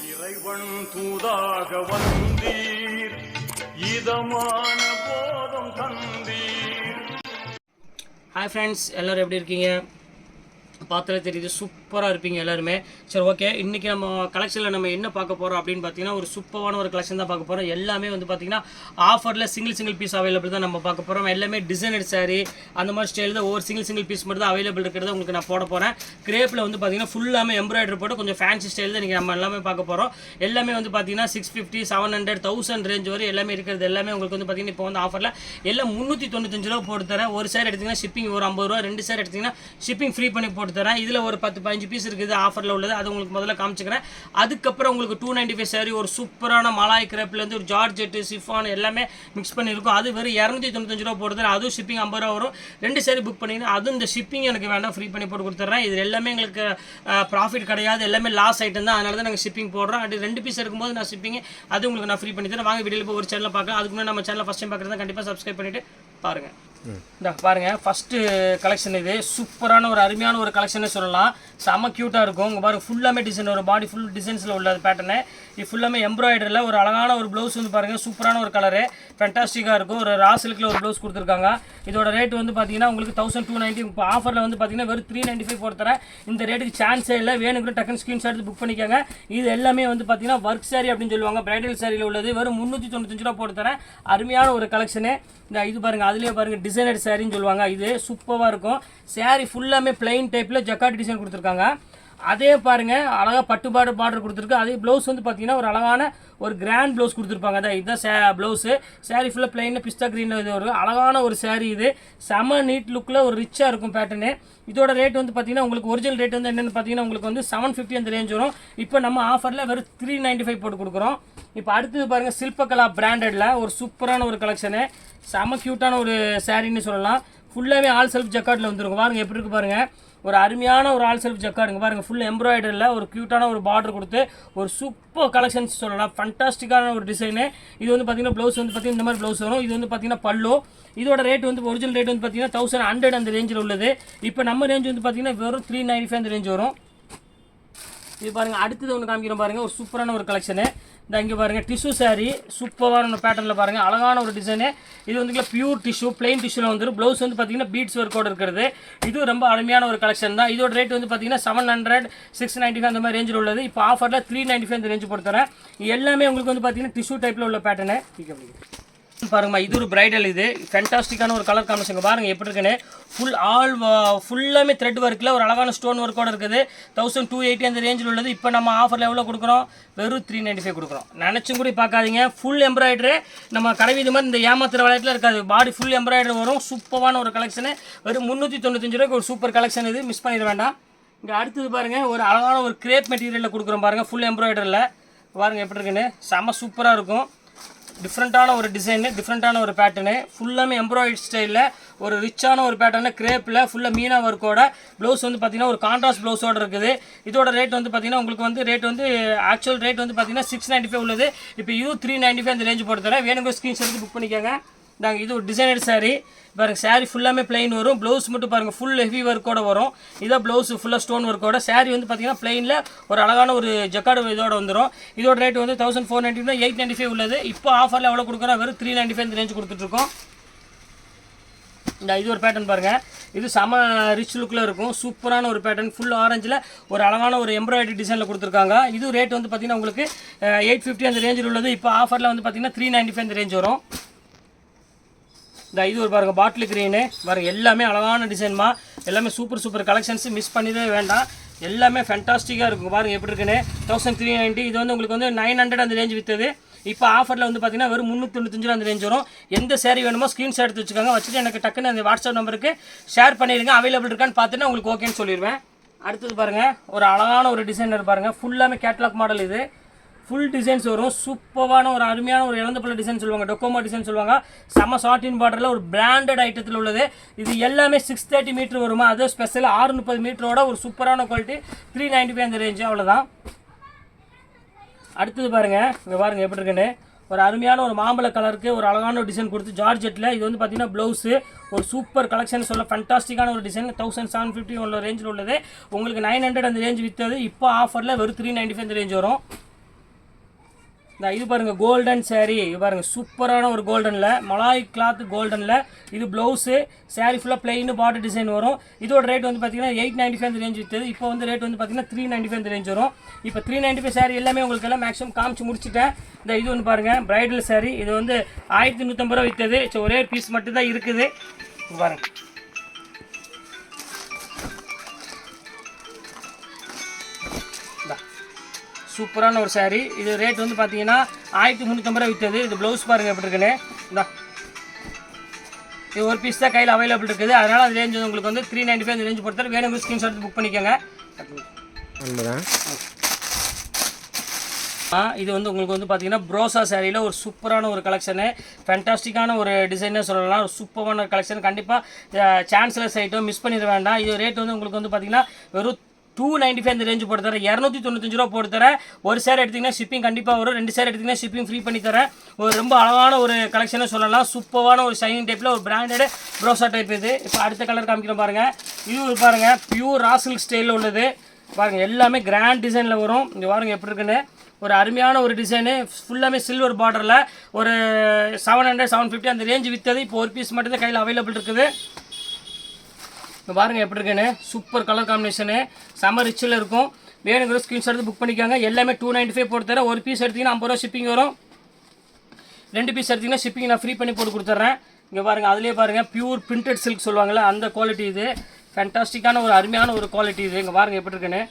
இறைவன் தூதாக வந்தீர், இதமான போதம் தந்தீர். ஹாய் ஃப்ரெண்ட்ஸ், எல்லோரும் எப்படி இருக்கீங்க? பார்த்தாலே தெரியுது, சூப்பராக இருப்பீங்க எல்லாருமே. சரி, ஓகே. இன்றைக்கி நம்ம கலெக்ஷனில் நம்ம என்ன பார்க்க போகிறோம் அப்படின்னு பார்த்தீங்கன்னா, ஒரு சூப்பரான ஒரு கலெக்ஷன் தான் பார்க்க போகிறோம். எல்லாமே வந்து பார்த்திங்கன்னா ஆஃபரில் சிங்கிள் பீஸ் அவைலபிள் தான் நம்ம பார்க்க போகிறோம். எல்லாமே டிசைனர் சாரீ அந்த மாதிரி ஸ்டைல் தான், ஒவ்வொரு சிங்கிள் பீஸ் மட்டும் தான் அவைலபிள் இருக்கிறத உங்களுக்கு நான் போட போகிறேன். கிரேப்பில் வந்து பார்த்திங்கன்னா ஃபுல்லாமே எம்ப்ராய்டரி போட்டு கொஞ்சம் ஃபேன்சி ஸ்டைல் தான் இன்றைக்கி நம்ம எல்லாமே பார்க்க போகிறோம். எல்லாமே வந்து பார்த்திங்கன்னா 650, 700, 1000 ரேஞ்ச் வரை எல்லாமே இருக்கிறது. எல்லாமே உங்களுக்கு வந்து பார்த்திங்கன்னா இப்போ வந்து ஆஃபரில் எல்லாம் 395 ரூபா போட்டு தரேன். ஒரு சேர் எடுத்திங்கன்னா ஷிப்பிங் ஒரு 50 ரூபா, 2 சேர் எடுத்திங்கன்னா ஷிப்பிங் ஃப்ரீ பண்ணி போட்டு தரேன். இதில் ஒரு 10-15 பீஸ் இருக்குது ஆஃபரில் உள்ளது, அது உங்களுக்கு முதல்ல காமிச்சிக்கிறேன். அதுக்கப்புறம் உங்களுக்கு 295 சாரி ஒரு சூப்பரான மலாய் கிரேப்லேருந்து ஒரு ஜார்ஜெட்டு சிஃபான் எல்லாமே மிக்ஸ் பண்ணியிருக்கும். அது வெறும் 295 ரூபா போட்டு தரேன். அதுவும் ஷிப்பிங் 50 ரூபா வரும். 2 சாரி புக் பண்ணிங்கன்னா அதுவும் இந்த ஷிப்பிங் எனக்கு வேண்டாம், ஃப்ரீ பண்ணி போட்டு கொடுத்துட்றேன். இது எல்லாமே எங்களுக்கு ப்ராஃபிட் கிடையாது, எல்லாமே லாஸ் ஐட்டம் தான். அதனால தான் நாங்கள் ஷிப்பிங் போடுறோம். அது 2 பீஸ் இருக்கும்போது நான் ஷிப்பிங் அது உங்களுக்கு நான் ஃப்ரீ பண்ணி தரேன். வாங்க வீடியோவில் போய் ஒரு சேனலில் பார்க்கலாம். அதுக்கு முன்னாடி நம்ம சேனலில் ஃபஸ்ட் டைம் பார்க்குறதா கண்டிப்பாக சப்ஸ்கிரைப் பண்ணிவிட்டு பாருங்கள். இந்த பாருங்கள், ஃபஸ்ட்டு கலெக்ஷன் இது சூப்பரான ஒரு அருமையான ஒரு கலெக்ஷனே சொல்லலாம். செம்ம க்யூட்டாக இருக்கும். உங்கள் பாருங்கள், ஃபுல்லாமே டிசைன், ஒரு பாடி ஃபுல் டிசைன்ஸில் உள்ள பேட்டர்னு. இது ஃபுல்லாமே எம்ப்ராய்டரியில் ஒரு அழகான ஒரு ப்ளவுஸ் வந்து பாருங்கள், சூப்பரான ஒரு கலரு, ஃபேண்டாஸ்டிக்காக இருக்கும். ஒரு ரா சில்கில் ஒரு ப்ளவுஸ் கொடுத்துருக்காங்க. இதோட ரேட் வந்து பார்த்தீங்கன்னா உங்களுக்கு 1290. இப்போ ஆஃபரில் வந்து பார்த்தீங்கன்னா வெறும் 395 போட்டு தரேன். இந்த ரேட்டுக்கு சான்ஸே இல்லை. வேணுங்கிற டக்குன்னு ஸ்க்ரீன்ஷாட் எடுத்து புக் பண்ணிக்கோங்க. இது எல்லாமே வந்து பார்த்தீங்கன்னா ஒர்க் சாரி அப்படின்னு சொல்லுவாங்க, பிரைடல் சாரியில் உள்ளது. வெறும் 395 ரூபா போட்டு தரேன். அருமையான ஒரு கலெக்ஷனு. இந்த இது பாருங்கள், அதுலேயே பாருங்கள் டிசைனர் சாரின்னு சொல்லுவாங்க. இது சூப்பராக இருக்கும். சாரி ஃபுல்லாமே பிளைன் டைப்பில் ஜக்கார்ட் டிசைன் கொடுத்துருக்காங்க. அதே பாருங்கள், அழகாக பட்டு பார்டர் கொடுத்துருக்கு. அதே ப்ளவுஸ் வந்து பார்த்தீங்கன்னா ஒரு அழகான ஒரு கிராண்ட் ப்ளவுஸ் கொடுத்துருப்பாங்க. அதான் இதுதான் ப்ளவுஸு. சாரி ஃபுல்லாக பிளைனில் பிஸ்தா க்ரீனில் இது ஒரு அழகான ஒரு சாரி. இது செம நீட் லுக்கில் ஒரு ரிச்சாக இருக்கும் பேட்டர்னு. இதோட ரேட் வந்து பார்த்தீங்கன்னா உங்களுக்கு ஒரிஜினல் ரேட் வந்து என்னென்னு பார்த்தீங்கன்னா உங்களுக்கு வந்து 750 அந்த ரேஞ்ச் வரும். இப்போ நம்ம ஆஃபரில் வெறும் 395 போட்டு கொடுக்குறோம். இப்போ அடுத்தது பாருங்கள், சில்பகலா பிராண்டடில் ஒரு சூப்பரான ஒரு கலெக்ஷனு, செம க்யூட்டான ஒரு சாரின்னு சொல்லலாம். ஃபுல்லாகவே ஆல் செல்ஃப் ஜக்கார்டில் வந்துருங்க. பாருங்கள் எப்படி இருக்குது பாருங்கள், ஒரு அருமையான ஒரு ஆல் செல்ஃப் ஜக்கார்டுங்க. பாருங்கள், ஃபுல் எம்ப்ராய்டரியில் ஒரு க்யூட்டான ஒரு பார்டர் கொடுத்து ஒரு சூப்பர் கலெக்ஷன்ஸ் சொல்லலாம். ஃபண்டாஸ்டிக்கான ஒரு டிசைனு. இது வந்து பார்த்தீங்கன்னா ப்ளவுஸ் வந்து பார்த்தீங்கன்னா இந்த மாதிரி ப்ளவுஸ் வரும். இது வந்து பார்த்தீங்கன்னா பல்லு. இதோட ரேட் வந்து ஒரிஜினல் ரேட் வந்து பார்த்தீங்கன்னா 1100 அந்த ரேஞ்சில் உள்ளது. இப்போ நம்ம ரேஞ்ச் வந்து பார்த்தீங்கன்னா வெறும் 395 அந்த ரேஞ்ச் வரும். இது பாருங்கள், அடுத்தது ஒன்று காமிக்கிறோம் பாருங்கள், ஒரு சூப்பரான ஒரு கலெக்ஷனு. இந்த இங்கே பாருங்கள், டிஷ்யூ சாரீ சூப்பரான ஒரு பேட்டர்னில் பாருங்கள், அழகான ஒரு டிசைனு. இது வந்து பியூர் டிஷ்யூ, பிளைன் டிஷ்யூவில் வந்துடும். ப்ளவுஸ் வந்து பார்த்தீங்கன்னா பீட்ஸ் ஒர்க்கோடு இருக்கிறது. இது ரொம்ப அருமையான ஒரு கலெக்ஷன் தான். இதோட ரேட் வந்து பார்த்தீங்கன்னா 700, 695 அந்த மாதிரி ரேஞ்சில் உள்ளது. இப்போ ஆஃபரில் 395 அந்த ரேஞ்சு போட்டு தரேன். எல்லாமே உங்களுக்கு வந்து பார்த்தீங்கன்னா டிஷ்யூ டைப்பில் உள்ள பேட்டர்னு பாருங்கம்மா. இது ஒரு பிரைடல், இது ஃபேண்டாஸ்டிக்கான ஒரு கலர் காம்பினேஷன் பாருங்கள் எப்படி இருக்குன்னு. ஃபுல்லாமே த்ரெட் ஒர்க்கில் ஒரு அழகான ஸ்டோன் ஒர்க்கோடு இருக்குது. 1280 அந்த ரேஞ்சில் உள்ளது. இப்போ நம்ம ஆஃபரில் எவ்வளோ கொடுக்குறோம்? வெறும் 395 கொடுக்குறோம். நினச்சும் கூட பார்க்காதீங்க. ஃபுல் எம்ப்ராய்டரி, நம்ம கடைவீது மாதிரி இந்த ஏமாத்துற விளையாட்டில் இருக்காது. பாடி ஃபுல் எம்ப்ராய்டரி வரும். சூப்பரான ஒரு கலெக்ஷனு. வெறும் 395 ரூபாய்க்கு ஒரு சூப்பர் கலெக்ஷன். இது மிஸ் பண்ணிட வேண்டாம். இங்கே அடுத்தது பாருங்கள், ஒரு அழகான ஒரு கிரேப் மெட்டீரியலில் கொடுக்குறோம் பாருங்கள், ஃபுல் எம்ப்ராய்டரியில். பாருங்கள் எப்படி இருக்குன்னு, செம்ம சூப்பராக இருக்கும். டிஃப்ரெண்ட்டான ஒரு டிசைனு, டிஃப்ரெண்ட்டான ஒரு பேட்டர்னு. ஃபுல்லாமே எம்ப்ராய்டரி ஸ்டைலில் ஒரு ரிச்சான ஒரு பேட்டர்னு, கிரேப்பில் ஃபுல்லாக மீனா ஒர்க்கோட. ப்ளவுஸ் வந்து பார்த்தீங்கன்னா ஒரு கான்ட்ராஸ்ட் ப்ளவுஸோடு இருக்குது. இதோட ரேட் வந்து பார்த்தீங்கன்னா உங்களுக்கு வந்து ரேட் வந்து ஆக்சுவல் ரேட் வந்து பார்த்தீங்கன்னா 695 உள்ளது. இப்போ இது 395 அந்த ரேஞ்சு போட்டு தரேன். வேணுங்க ஸ்க்ரீன்ஷாட் எடுத்து புக் பண்ணிக்கோங்க. நாங்கள் இது ஒரு டிசைனர் சாரீ பாருங்கள். சாரீ ஃபுல்லாமே பிளைன் வரும். ப்ளவுஸ் மட்டும் பாருங்கள் ஃபுல் ஹெவி ஒர்க்கோட வரும். இதான் ப்ளவுஸ் ஃபுல்லாக ஸ்டோன் ஒர்க்கோட. சாரீ வந்து பார்த்தீங்கன்னா பிளைனில் ஒரு அழகான ஒரு ஜக்கார்டு இதோட வந்துடும். இதோட ரேட் வந்து 1490, 895 உள்ளது. இப்போ ஆஃபரில் எவ்வளோ கொடுக்குறோம்? வெறும் 395 இந்த ரேஞ்சு கொடுத்துட்ருக்கோம். இந்த இது ஒரு பேட்டர்ன் பாருங்கள், இது செம ரிச் லுக்கில் இருக்கும். சூப்பரான ஒரு பேட்டர்ன், ஃபுல் ஆரஞ்சில் ஒரு அழகான ஒரு எம்ப்ராய்டரி டிசைனில் கொடுத்துருக்காங்க. இது ரேட் வந்து பார்த்தீங்கன்னா உங்களுக்கு 850 அந்த ரேஞ்சில் உள்ளது. இப்போ ஆஃபரில் வந்து பார்த்தீங்கன்னா 395 இந்த ரேஞ்ச் வரும். இந்த இது ஒரு பாருங்கள், பாட்டில் க்ரீனு பாருங்கள். எல்லாமே அழகான டிசைன்மா, எல்லாமே சூப்பர் கலெக்ஷன்ஸ். மிஸ் பண்ணிடவே வேண்டாம். எல்லாமே ஃபேண்டாஸ்டிக்காக இருக்கும். பாருங்கள் எப்படி இருக்குன்னு. 1390. இது வந்து உங்களுக்கு வந்து 900 அந்த ரேஞ்ச் விற்றது. இப்போ ஆஃபரில் வந்து பார்த்தீங்கன்னா வெறும் 395 அந்த ரேஞ்ச் வரும். எந்த சேரீ வேணுமோ ஸ்க்ரீன்ஷாட் எடுத்து வச்சுக்கோங்க. வச்சுட்டு எனக்கு டக்குன்னு அந்த வாட்ஸ்அப் நம்பருக்கு ஷேர் பண்ணிடுங்க. அவைலபிள் இருக்கான்னு பார்த்துட்டு உங்களுக்கு ஓகேன்னு சொல்லிடுவேன். அடுத்தது பாருங்கள், ஒரு அழகான ஒரு டிசைனர் பாருங்கள். ஃபுல்லாமே கேட்லாக் மாடல். இது ஃபுல் டிசைன்ஸ் வரும். சூப்பரான ஒரு அருமையான ஒரு இளந்தப்பள்ள டிசைன் சொல்லுவாங்க, டொக்கோமா டிசைன் சொல்லுவாங்க. செம்ம ஷார்ட்டின் பார்டரில் ஒரு பிராண்டட் ஐட்டத்தில் உள்ளது. இது எல்லாமே 630 மீட்டர் வருமா. அதுவும் ஸ்பெஷல் 630 மீட்டரோட ஒரு சூப்பரான குவாலிட்டி. 395 அந்த ரேஞ்சு. அவ்வளோதான். அடுத்தது பாருங்கள், இங்கே பாருங்கள் எப்படி இருக்குன்னு. ஒரு அருமையான ஒரு மாம்பழ கலருக்கு ஒரு அழகான ஒரு டிசைன் கொடுத்து ஜார்ஜெட்டில். இது வந்து பார்த்தீங்கன்னா ப்ளவுஸு ஒரு சூப்பர் கலெக்ஷன் சொல்ல ஃபண்டாஸ்டிக்கான ஒரு டிசைன். 1750 உள்ள ரேஞ்சில் உள்ளது. உங்களுக்கு 900 அந்த ரேஞ்ச் விற்றது. இப்போ ஆஃபரில் வெறும் 395 அந்த ரேஞ்ச் வரும். இது பாருங்கள் கோல்டன் சாரீ, இது பாருங்கள் சூப்பரான ஒரு கோல்டனில் மலாய் கிளாத் கோல்டனில். இது ப்ளவுஸு, சாரீ ஃபுல்லாக பிளெயின் பார்டர் டிசைன் வரும். இதோட ரேட் வந்து பார்த்தீங்கன்னா 895 ரேஞ்ச் விற்றது. இப்போ வந்து ரேட் வந்து பார்த்தீங்கன்னா 395 ரேஞ்ச் வரும். இப்போ 395 சாரீ எல்லாமே உங்களுக்கு எல்லாம் மேக்ஸிமம் காமிச்சு முடிச்சுட்டேன். இது வந்து பாருங்கள் பிரைடல் சாரீ, இது வந்து 1150 ரூபா விற்றது. ஸோ ஒரே பீஸ் மட்டும் தான் இருக்குது. பாருங்கள் சூப்பரான ஒரு சாரீ. இது ரேட் வந்து பார்த்தீங்கன்னா 1350 ரூபா விற்றது. இது ப்ளவுஸ் பாருங்கள் எப்படி இருக்குன்னு. இது ஒரு பீஸ் தான் கையில் அவைலபிள் இருக்குது. அதனால் அந்த ரேஞ்ச் உங்களுக்கு வந்து 395 அந்த ரேஞ்ச் பொறுத்தவரை வேணும் ஸ்க்ரீன்ஷாட் புக் பண்ணிக்கோங்க. இது வந்து உங்களுக்கு வந்து பார்த்தீங்கன்னா ப்ரோசா சாரியில் ஒரு சூப்பரான ஒரு கலெக்ஷனு, ஃபேண்டாஸ்டிக்கான ஒரு டிசைனே சொல்லலாம். ஒரு சூப்பரான ஒரு கலெக்ஷன். கண்டிப்பாக சான்ஸ்லெஸ் ஐட்டம் மிஸ் பண்ணிட வேண்டாம். இது ரேட் வந்து உங்களுக்கு வந்து பார்த்தீங்கன்னா வெறும் 295 அந்த ரேஞ்சு போட்டு தரேன். 295 ரூபா போட்டு தரேன். ஒரு சேர் எடுத்திங்கன்னா ஷிப்பிங் கண்டிப்பாக வரும். 2 சேர் எடுத்திங்கன்னா ஷிப்பிங் ஃப்ரீ பண்ணி தரேன். ஒரு ரொம்ப அழகான ஒரு கலெக்ஷனே சொல்லலாம். சூப்பரான ஒரு ஷைனிங் டைப்பில் ஒரு பிராண்டடு ப்ரோசா டைப். இது இப்போ அடுத்த கலர் காமிக்கிறோம் பாருங்கள். இது பாருங்கள் பியூர் ரா சில்க் ஸ்டைலில் உள்ளது. பாருங்கள் எல்லாமே கிராண்ட் டிசைனில் வரும். இங்கே பாருங்கள் எப்படி இருக்குன்னு. ஒரு அருமையான ஒரு டிசைனு, ஃபுல்லாமே சில்வர் பார்டரில் ஒரு 700 750 அந்த ரேஞ்சு விற்றது. இப்போ ஒரு பீஸ் மட்டும் தான் கையில் அவைலபிள் இருக்குது. இப்போ பாருங்கள் எப்படி இருக்குன்னு. சூப்பர் கலர் காம்பினேஷனு, செம்ம ரிச்சில் இருக்கும். வேணுங்கிற ஸ்க்ரீன்ஷாட் எடுத்து புக் பண்ணிக்காங்க. எல்லாமே 295 போட்டு தரேன். ஒரு பீஸ் எடுத்திங்கன்னா 50 ரூபா ஷிப்பிங் வரும். 2 பீஸ் எடுத்திங்கன்னா ஷிப்பிங் நான் ஃப்ரீ பண்ணி போட்டு கொடுத்துட்றேன். இங்கே பாருங்கள் அதிலே பாருங்கள் பியூர் பிரிண்டட் சில்க் சொல்லுவாங்கள்ல அந்த குவாலிட்டி. இது ஃபேண்டாஸ்டிக்கான ஒரு அருமையான ஒரு குவாலிட்டி. இது இங்கே பாருங்கள் எப்படி இருக்குன்னு.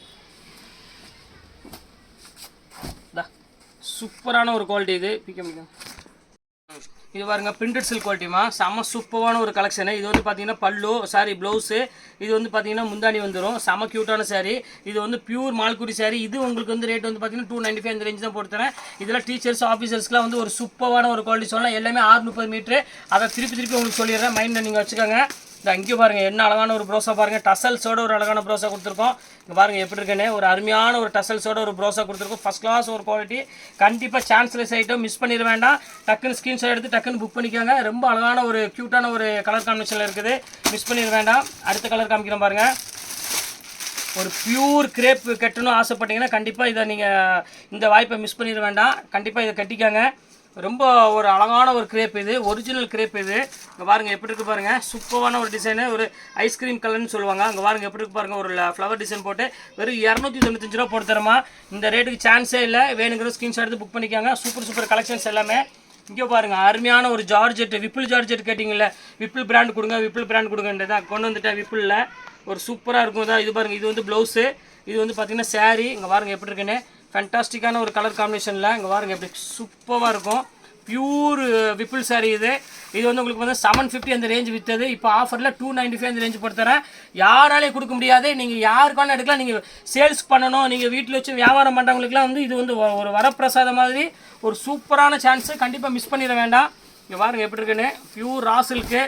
சூப்பரான ஒரு குவாலிட்டி. இது இது பாருங்கள் பிரிண்டட் சில்க் குவாலிட்டிமா, செம்ம சூப்பரான ஒரு கலெக்ஷனு. இது வந்து பார்த்தீங்கன்னா பல்லு சாரி ப்ளவுஸு, இது வந்து பார்த்தீங்கன்னா முந்தானி வந்துடும். செம்ம க்யூட்டான சாரீ. இது வந்து பியூர் மால்குடி சாரீ. இது உங்களுக்கு வந்து ரேட் வந்து பார்த்தீங்கன்னா 295 அந்த ரேஞ்ச் தான் போட்டு தரேன். இதெல்லாம் டீச்சர்ஸ் ஆஃபீஸர்ஸ்க்குலாம் வந்து ஒரு சூப்பரான ஒரு குவாலிட்டி சொல்லலாம். எல்லாமே 630 மீட்ரு. அதை திருப்பி உங்களுக்கு சொல்லிடுறேன், மைண்டில் நீங்கள் வச்சுக்கோங்க. இந்த அங்கேயும் பாருங்கள் என்ன அழகான ஒரு ப்ரோஸா பாருங்கள். டசல்ஸோட ஒரு அழகான ப்ரோஸா கொடுத்துருக்கோம். இங்கே பாருங்கள் எப்படி இருக்குன்னு. ஒரு அருமையான ஒரு டசல்ஸோட ஒரு ப்ரோஸா கொடுத்துருக்கோம். ஃபஸ்ட் கிளாஸ் ஒரு குவாலிட்டி. கண்டிப்பாக சான்ஸ்லெஸ் ஐட்டம் மிஸ் பண்ணிட வேண்டாம். டக்குன்னு ஸ்க்ரீன்ஷாட் எடுத்து டக்குன்னு புக் பண்ணிக்கோங்க. ரொம்ப அழகான ஒரு க்யூட்டான ஒரு கலர் காம்பினேஷனில் இருக்குது. மிஸ் பண்ணிட வேண்டாம். அடுத்த கலர் காமிக்கிறோம் பாருங்கள். ஒரு பியூர் கிரேப் கட்டணும் ஆசைப்பட்டீங்கன்னா கண்டிப்பாக இதை நீங்கள் இந்த வாய்ப்பை மிஸ் பண்ணிட வேண்டாம். கண்டிப்பாக இதை கட்டிக்காங்க. ரொம்ப ஒரு அழகான ஒரு கிரேப். இது ஒரிஜினல் கிரேப். இது இங்கே பாருங்கள் எப்படி இருக்குது பாருங்கள். சூப்பரான ஒரு டிசைனு, ஒரு ஐஸ்கிரீம் கலர்னு சொல்லுவாங்க. அங்கே பாருங்கள் எப்படி இருக்குது பாருங்கள். ஒரு ஃப்ளவர் டிசைன் போட்டு வெறும் 295 ரூபா போட்டு தரமா. இந்த ரேட்டுக்கு சான்ஸே இல்லை. வேணுங்கிற ஸ்க்ரீன்ஷாட் எடுத்து புக் பண்ணிக்காங்க. சூப்பர் கலெக்ஷன்ஸ் எல்லாமே. இங்கே பாருங்கள் அருமையான ஒரு ஜார்ஜெட், விப்புல் ஜார்ஜெட் கேட்டிங்கல்ல, விப்புல் பிராண்ட் கொடுங்க விப்புல் பிராண்ட் கொடுங்கன்றதான் கொண்டு வந்துட்டேன். விப்புலில் ஒரு சூப்பராக இருக்கும் தான். இது பாருங்கள் இது வந்து ப்ளவுஸு, இது வந்து பார்த்திங்கன்னா சாரீ. இங்கே பாருங்கள் எப்படி இருக்குன்னு. ஃபேண்டாஸ்டிக்கான ஒரு கலர் காம்பினேஷனில் இங்கே பாருங்கள் எப்படி சூப்பராக இருக்கும். பியூர் விப்புல் சாரீ. இது வந்து உங்களுக்கு வந்து 750 அந்த ரேஞ்ச் விற்றது. இப்போ ஆஃபரில் 295 அந்த ரேஞ்ச் போட்டு தரேன். யாராலையும் கொடுக்க முடியாது. நீங்கள் யாருக்கான எடுக்கலாம். நீங்கள் சேல்ஸ் பண்ணணும், நீங்கள் வீட்டில் வச்சு வியாபாரம் பண்ணுறவங்களுக்குலாம் வந்து இது வந்து ஒரு வரப்பிரசாதம் மாதிரி ஒரு சூப்பரான சான்ஸு. கண்டிப்பாக மிஸ் பண்ணிட வேண்டாம். இங்கே பாருங்கள் எப்படி இருக்குன்னு. Pure raw silk.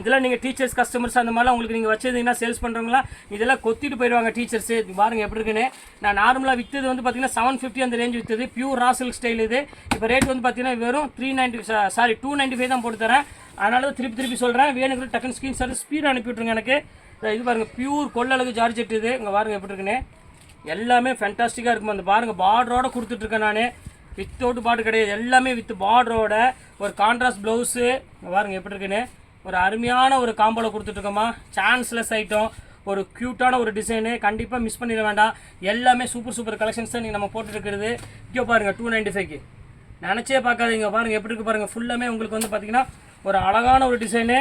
இதெல்லாம் நீங்கள் டீச்சர்ஸ் கஸ்டமர்ஸ் அந்த மாதிரிலாம் உங்களுக்கு நீங்கள் வச்சுருந்தீங்கன்னா சேல்ஸ் பண்ணுறவங்களாம் இதெல்லாம் கொத்திட்டு போயிடுவாங்க டீச்சர்ஸு. பாருங்கள் எப்படி இருக்குன்னு. நான் நார்மலாக விற்றது வந்து பார்த்தீங்கன்னா 750 அந்த ரேஞ்ச் விற்றது. Pure raw silk style. இது இப்போ ரேட் வந்து பார்த்தீங்கன்னா வெறும் 295 தான் போட்டு தரேன். அதனால தான் திருப்பி சொல்கிறேன். வேணுங்கிற டக்குன்னு ஸ்க்ரீன்ஷாட் ஸ்பீடாக அனுப்பிவிட்ருங்க எனக்கு. இது பாருங்கள் பியூர் கொள்ளளவு ஜார்ஜெட். இது இங்கே பாருங்கள் எப்படி இருக்குன்னு. எல்லாமே ஃபேண்டாஸ்டிக்காக இருக்கும். அந்த பாருங்கள் பார்டரோட கொடுத்துட்ருக்கேன் நான். வித்தவுட் பார்டர் கிடையாது, எல்லாமே வித் பார்டரோட ஒரு கான்ட்ராஸ்ட் ப்ளவுஸு. இங்கே பாருங்கள் எப்படி இருக்குன்னு. ஒரு அருமையான ஒரு காம்போவில் கொடுத்துட்ருக்கோமா. சான்ஸ்லெஸ் ஐட்டம், ஒரு க்யூட்டான ஒரு டிசைனு. கண்டிப்பாக மிஸ் பண்ணிட வேண்டாம். எல்லாமே சூப்பர் கலெக்ஷன்ஸ் தான் நீங்கள் நம்ம போட்டுருக்கிறது. இங்கே பாருங்கள் 295க்கு நினச்சே பார்க்காதீங்க. பாருங்கள் எப்படி இருக்குது பாருங்கள். ஃபுல்லாமே உங்களுக்கு வந்து பார்த்திங்கன்னா ஒரு அழகான ஒரு டிசைனு.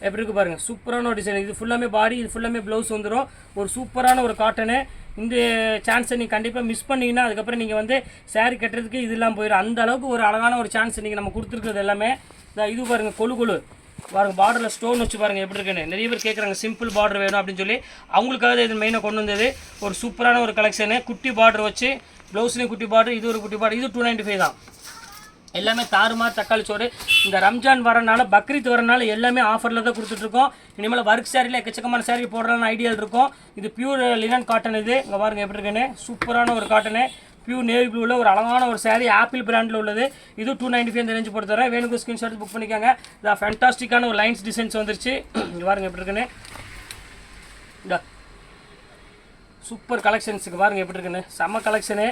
எப்படி இருக்குது பாருங்கள். சூப்பரான ஒரு டிசைன். இது ஃபுல்லாமே பாடி, இது ஃபுல்லாமே ப்ளவுஸ் வந்துடும். ஒரு சூப்பரான ஒரு காட்டனு. இந்த சான்ஸை நீங்கள் கண்டிப்பாக மிஸ் பண்ணிங்கன்னா அதுக்கப்புறம் நீங்கள் வந்து சாரீ கட்டுறதுக்கு இதெல்லாம் போயிடும். அந்த அளவுக்கு ஒரு அழகான ஒரு சான்ஸ் நீங்கள் நம்ம கொடுத்துருக்குறது எல்லாமே. இது பாருங்கள் கொழு பாருங்கள். பார்டரில் ஸ்டோன் வச்சு பாருங்கள் எப்படி இருக்குன்னு. நிறைய பேர் கேட்குறாங்க சிம்பிள் பார்டர் வேணும் அப்படின்னு சொல்லி. அவங்களுக்காக இது மெயினாக கொண்டு வந்தது. ஒரு சூப்பரான ஒரு கலெக்ஷனு. குட்டி பார்டர் வச்சு ப்ளவுஸ்லேயும் குட்டி பார்டர், இது ஒரு குட்டி பார்டர். இது 295 தான். எல்லாமே தாறுமாறு தக்காளி சோறு. இந்த ரம்ஜான் வரனால, பக்ரீத் வரனால எல்லாமே ஆஃபரில் தான் கொடுத்துட்ருக்கோம். இனிமேல் ஒர்க் சாரியில் எக்கச்சக்கமான சாரீ போடுறதுன்னு ஐடியாவில் இருக்கும். இது பியூர் லினன் காட்டன். இது இங்கே பாருங்கள் எப்படி இருக்குன்னு. சூப்பரான ஒரு காட்டனு. பியூர் நேவி ப்ளூவில் ஒரு அழகான ஒரு சாரீ. ஆப்பிள் பிராண்டில் உள்ளது. இது 295 அந்த ரேஞ்சு போட்டு தரேன். வேணுங்க ஸ்க்ரீன்ஷாட் புக் பண்ணிக்காங்க. இது ஃபேண்டாஸ்டிக்கான ஒரு லைன்ஸ் டிசைன்ஸ் வந்துருச்சு. இங்கே பாருங்கள் எப்படி இருக்குன்னு. சூப்பர் கலெக்ஷன்ஸுக்கு பாருங்கள் எப்படி இருக்குன்னு, செம்ம கலெக்ஷனு,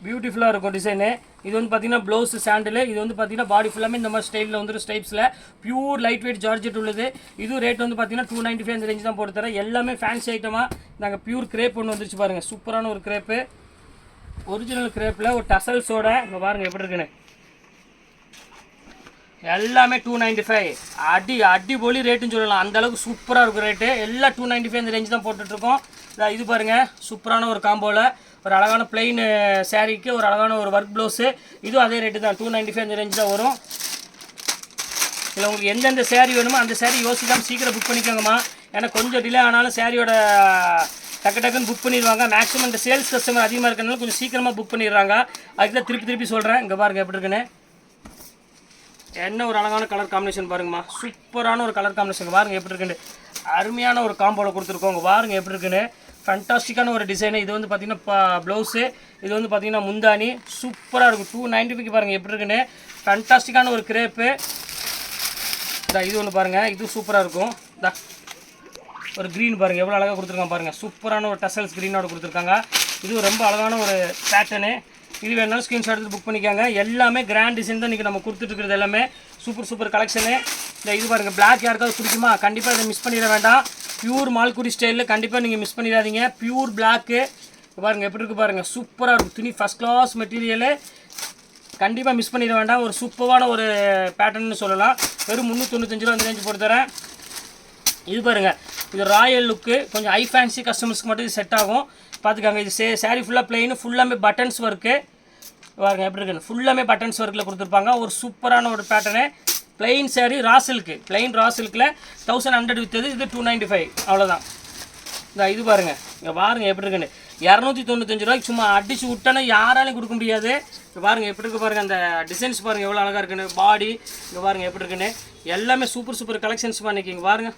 பியூட்டிஃபுல்லாக இருக்கும் டிசைனு. இது வந்து பார்த்தீங்கன்னா ப்ளவுஸ் சாண்டில், இது வந்து பார்த்தீங்கன்னா பாடி ஃபுல்லாமே இந்த மாதிரி ஸ்டைலில் வந்து ஸ்டைப்ஸில் பியூர் லைட் வெயிட் ஜார்ஜெட் உள்ளது. இது ரேட் வந்து பார்த்தீங்கன்னா 295 அந்த ரேஞ்ச் தான் போட்டு தரேன். எல்லாமே ஃபேன்சி ஐட்டமாக நாங்கள் பியூர் கிரேப் ஒன்று வந்துருச்சு பாருங்கள், சூப்பரான ஒரு கிரேப்பு, ஒரிஜினல் கிரேப்பில் ஒரு டசல்ஸோட. இங்கே பாருங்கள் எப்படி இருக்குன்னு, எல்லாமே 295 அடிபொலி ரேட்டுன்னு சொல்லலாம், அந்தளவுக்கு சூப்பராக இருக்கும் ரேட்டு. எல்லாம் 295 அந்த ரேஞ்ச் தான் போட்டுட்ருக்கோம். இது பாருங்கள் சூப்பரான ஒரு காம்போவில் ஒரு அழகான பிளெயின் சாரீக்கு ஒரு அழகான ஒரு ஒர்க் ப்ளவுஸு, இதுவும் அதே ரேட்டு தான் 295 அந்த ரேஞ்ச் தான் வரும். இல்லை உங்களுக்கு எந்தெந்த சேரீ வேணுமோ அந்த சேரீ யோசிக்காமல் சீக்கிரம் புக் பண்ணிக்கோங்கம்மா. ஏன்னா கொஞ்சம் டிலே ஆனாலும் சேரீயோட டக்குன்னு புக் பண்ணிடுவாங்க. மேக்ஸிமம் இந்த சேல்ஸ் கஸ்டமர் அதிகமாக இருக்கிறனால கொஞ்சம் சீக்கிரமாக புக் பண்ணிடுறாங்க. அதுக்கு தான் திருப்பி சொல்கிறேன். இங்கே பாருங்கள் எப்படி இருக்குன்னு, என்ன ஒரு அழகான கலர் காம்பினேஷன் பாருங்கம்மா, சூப்பரான ஒரு கலர் காம்பினேஷன் பாருங்கள் எப்படி இருக்குன்னு, அருமையான ஒரு காம்போவில் கொடுத்துருக்கோம். உங்கள் பாருங்கள் எப்படி இருக்குன்னு, ஃபண்டாஸ்டிக்கான ஒரு டிசைனு. இது வந்து பார்த்திங்கன்னா ப்ளவுஸு, இது வந்து பார்த்திங்கன்னா முந்தானி, சூப்பராக இருக்கும். 295 பாருங்கள் எப்படி இருக்குன்னு, ஃபண்டாஸ்டிக்கான ஒரு கிரேப்பு. இது ஒன்று பாருங்கள், இது சூப்பராக இருக்கும். ஒரு க்ரீன் பாருங்கள் எவ்வளோ அழகாக கொடுத்துருக்காங்க பாருங்கள், சூப்பரான ஒரு டசல்ஸ் க்ரீனோட கொடுத்துருக்காங்க. இது ரொம்ப அழகான ஒரு பேட்டர்னு. இது வேணாலும் ஸ்க்ரீன்ஷாட் எடுத்து புக் பண்ணிக்காங்க. எல்லாமே கிராண்ட் டிசைன் தான் இன்றைக்கி நம்ம கொடுத்துட்ருக்கிறது, எல்லாமே சூப்பர் கலெக்ஷனு. இது பாருங்கள் பிளாக் யாருக்காவது பிடிக்குமா, கண்டிப்பாக இதை மிஸ் பண்ணிட வேண்டாம். பியூர் மால்குடி ஸ்டைலில் கண்டிப்பாக நீங்கள் மிஸ் பண்ணிடாதீங்க. பியூர் பிளாக்கு பாருங்கள் எப்படி இருக்குது பாருங்கள், சூப்பராக இருக்கும். துணி ஃபஸ்ட் கிளாஸ் மெட்டீரியலு, கண்டிப்பாக மிஸ் பண்ணிட வேண்டாம். ஒரு சூப்பரான ஒரு பேட்டர்ன்னு சொல்லலாம். வெறும் 395 ரூபா அந்த ரேஞ்சு போட்டு தரேன். இது பாருங்கள், இது ராயல் லுக்கு, கொஞ்சம் ஹை ஃபேன்சி கஸ்டமர்ஸ்க்கு மட்டும் இது செட் ஆகும். பார்த்துக்காங்க. இது சாரீ ஃபுல்லாக பிளெயின், ஃபுல்லாமே பட்டன்ஸ் ஒர்க்கு பாருங்கள் எப்படி இருக்குன்னு, ஃபுல்லாமே பட்டன்ஸ் ஒர்க்கில் கொடுத்துருப்பாங்க. ஒரு சூப்பரான ஒரு பேட்டர்னு, பிளெயின் சாரீ ராசில்க்கு, பிளெயின் ராசில்கில் 1100 விற்றது, இது 295 அவ்வளோதான். இது பாருங்கள், இங்கே பாருங்கள் எப்படி இருக்குன்னு, 295 ரூபாய்க்கு சும்மா அடிச்சு விட்டோன்னா யாராலையும் கொடுக்க முடியாது. இங்கே பாருங்கள் எப்படி இருக்குது பாருங்கள், அந்த டிசைன்ஸ் பாருங்கள் எவ்வளோ அழகாக இருக்குன்னு, பாடி இங்கே பாருங்கள் எப்படி இருக்குன்னு, எல்லாமே சூப்பர் கலெக்ஷன்ஸ் பண்ணிக்கிங்க. இங்கே பாருங்கள்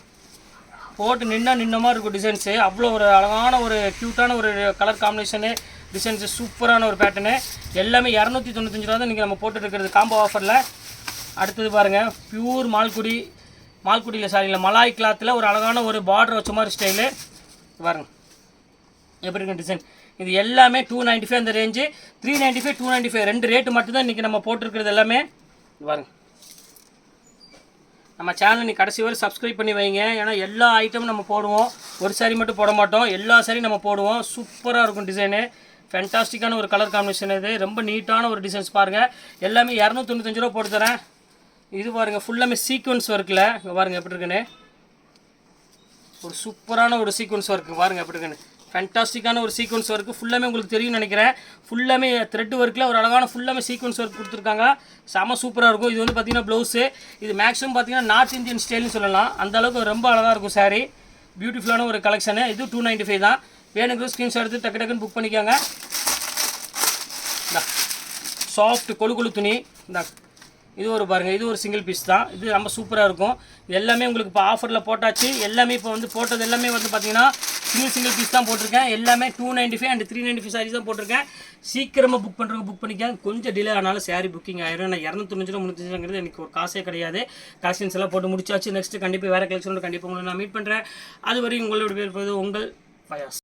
போட்டு நின்ன மாதிரி இருக்கும் டிசைன்ஸு, அவ்வளோ ஒரு அழகான ஒரு க்யூட்டான ஒரு கலர் காம்பினேஷனு, டிசைன்ஸு சூப்பரான ஒரு பேட்டர்னு. எல்லாமே 295 ரூபா தான் இன்றைக்கி நம்ம போட்டுருக்கிறது காம்போ ஆஃபரில். அடுத்தது பாருங்கள், பியூர் மால்குடியில் சாரியில் மலாய் கிளாத்தில் ஒரு அழகான ஒரு பார்டர் வச்ச மாதிரி ஸ்டைலு பாருங்கள் எப்படி இருக்கு டிசைன். இது எல்லாமே 295 அந்த ரேஞ்சு, 395 295 ரெண்டு ரேட்டு மட்டும்தான் இன்றைக்கி நம்ம போட்டிருக்கிறது எல்லாமே. பாருங்கள் நம்ம சேனல் நீ கடைசி வரை சப்ஸ்கிரைப் பண்ணி வைங்க, ஏன்னா எல்லா ஐட்டமும் நம்ம போடுவோம், ஒரு சாரி மட்டும் போட மாட்டோம், எல்லா சாரியும் நம்ம போடுவோம். சூப்பராக இருக்கும் டிசைனு, ஃபேண்டாஸ்டிக்கான ஒரு கலர் காம்பினேஷன். இது ரொம்ப நீட்டான ஒரு டிசைன்ஸ் பாருங்கள், எல்லாமே 295 ரூபா போட்டு தரேன். இது பாருங்கள் ஃபுல்லாமே சீக்வன்ஸ் ஒர்க்கில், இங்கே பாருங்கள் எப்படி இருக்குன்னு, ஒரு சூப்பரான ஒரு சீக்வன்ஸ் ஒர்க்கு பாருங்கள் எப்படி இருக்குன்னு, ஃபேண்டாஸ்டிக்கான ஒரு சீக்வன்ஸ் ஒர்க்கு. ஃபுல்லாமே உங்களுக்கு தெரியும்னு நினைக்கிறேன், ஃபுல்லாமே த்ரெட் ஒர்க்கில் ஒரு அழகான ஃபுல்லாமே சீக்வன்ஸ் ஒர்க் கொடுத்துருக்காங்க, செம சூப்பராக இருக்கும். இது வந்து பார்த்திங்கன்னா ப்ளவுஸு, இது மேக்ஸிமம் பார்த்திங்கன்னா நார்த் இந்தியன் ஸ்டைல்னு சொல்லலாம், அந்தளவுக்கு ரொம்ப அழகாக இருக்கும் சாரீ, பியூட்டிஃபுல்லான ஒரு கலெக்ஷனு. இது 295 தான். வேணுங்கிற ஸ்க்ரீன்ஷாட் எடுத்து டக்குன்னு புக் பண்ணிக்கோங்க. சாஃப்ட் கொழு துணி இது ஒரு பாருங்கள், இது ஒரு சிங்கிள் பீஸ் தான், இது ரொம்ப சூப்பராக இருக்கும். எல்லாமே உங்களுக்கு இப்போ ஆஃபரில் போட்டாச்சு. எல்லாமே இப்போ வந்து போட்டது எல்லாமே வந்து பார்த்தீங்கன்னா சிங்கிள் பீஸ் தான் போட்டிருக்கேன். எல்லாமே 295 அண்ட் 395 சாரீஸ் தான் போட்டிருக்கேன். சீக்கிரமாக புக் பண்ணுறவங்க புக் பண்ணிக்கேன். கொஞ்சம் டிலே ஆனாலும் சாரீ புக்கிங் ஆயிரும். நான் 295 ரூபா 395 எனக்கு ஒரு காசே கிடையாது. கலெக்ஷன்ஸ் எல்லாம் போட்டு முடிச்சாச்சு. நெக்ஸ்ட்டு கண்டிப்பாக வேறு கலெக்ஷனோட கண்டிப்பாக உங்களை நான் மீட் பண்ணுறேன். அதுவரை உங்களோட பேர் உங்கள் ஃபயாஸ்.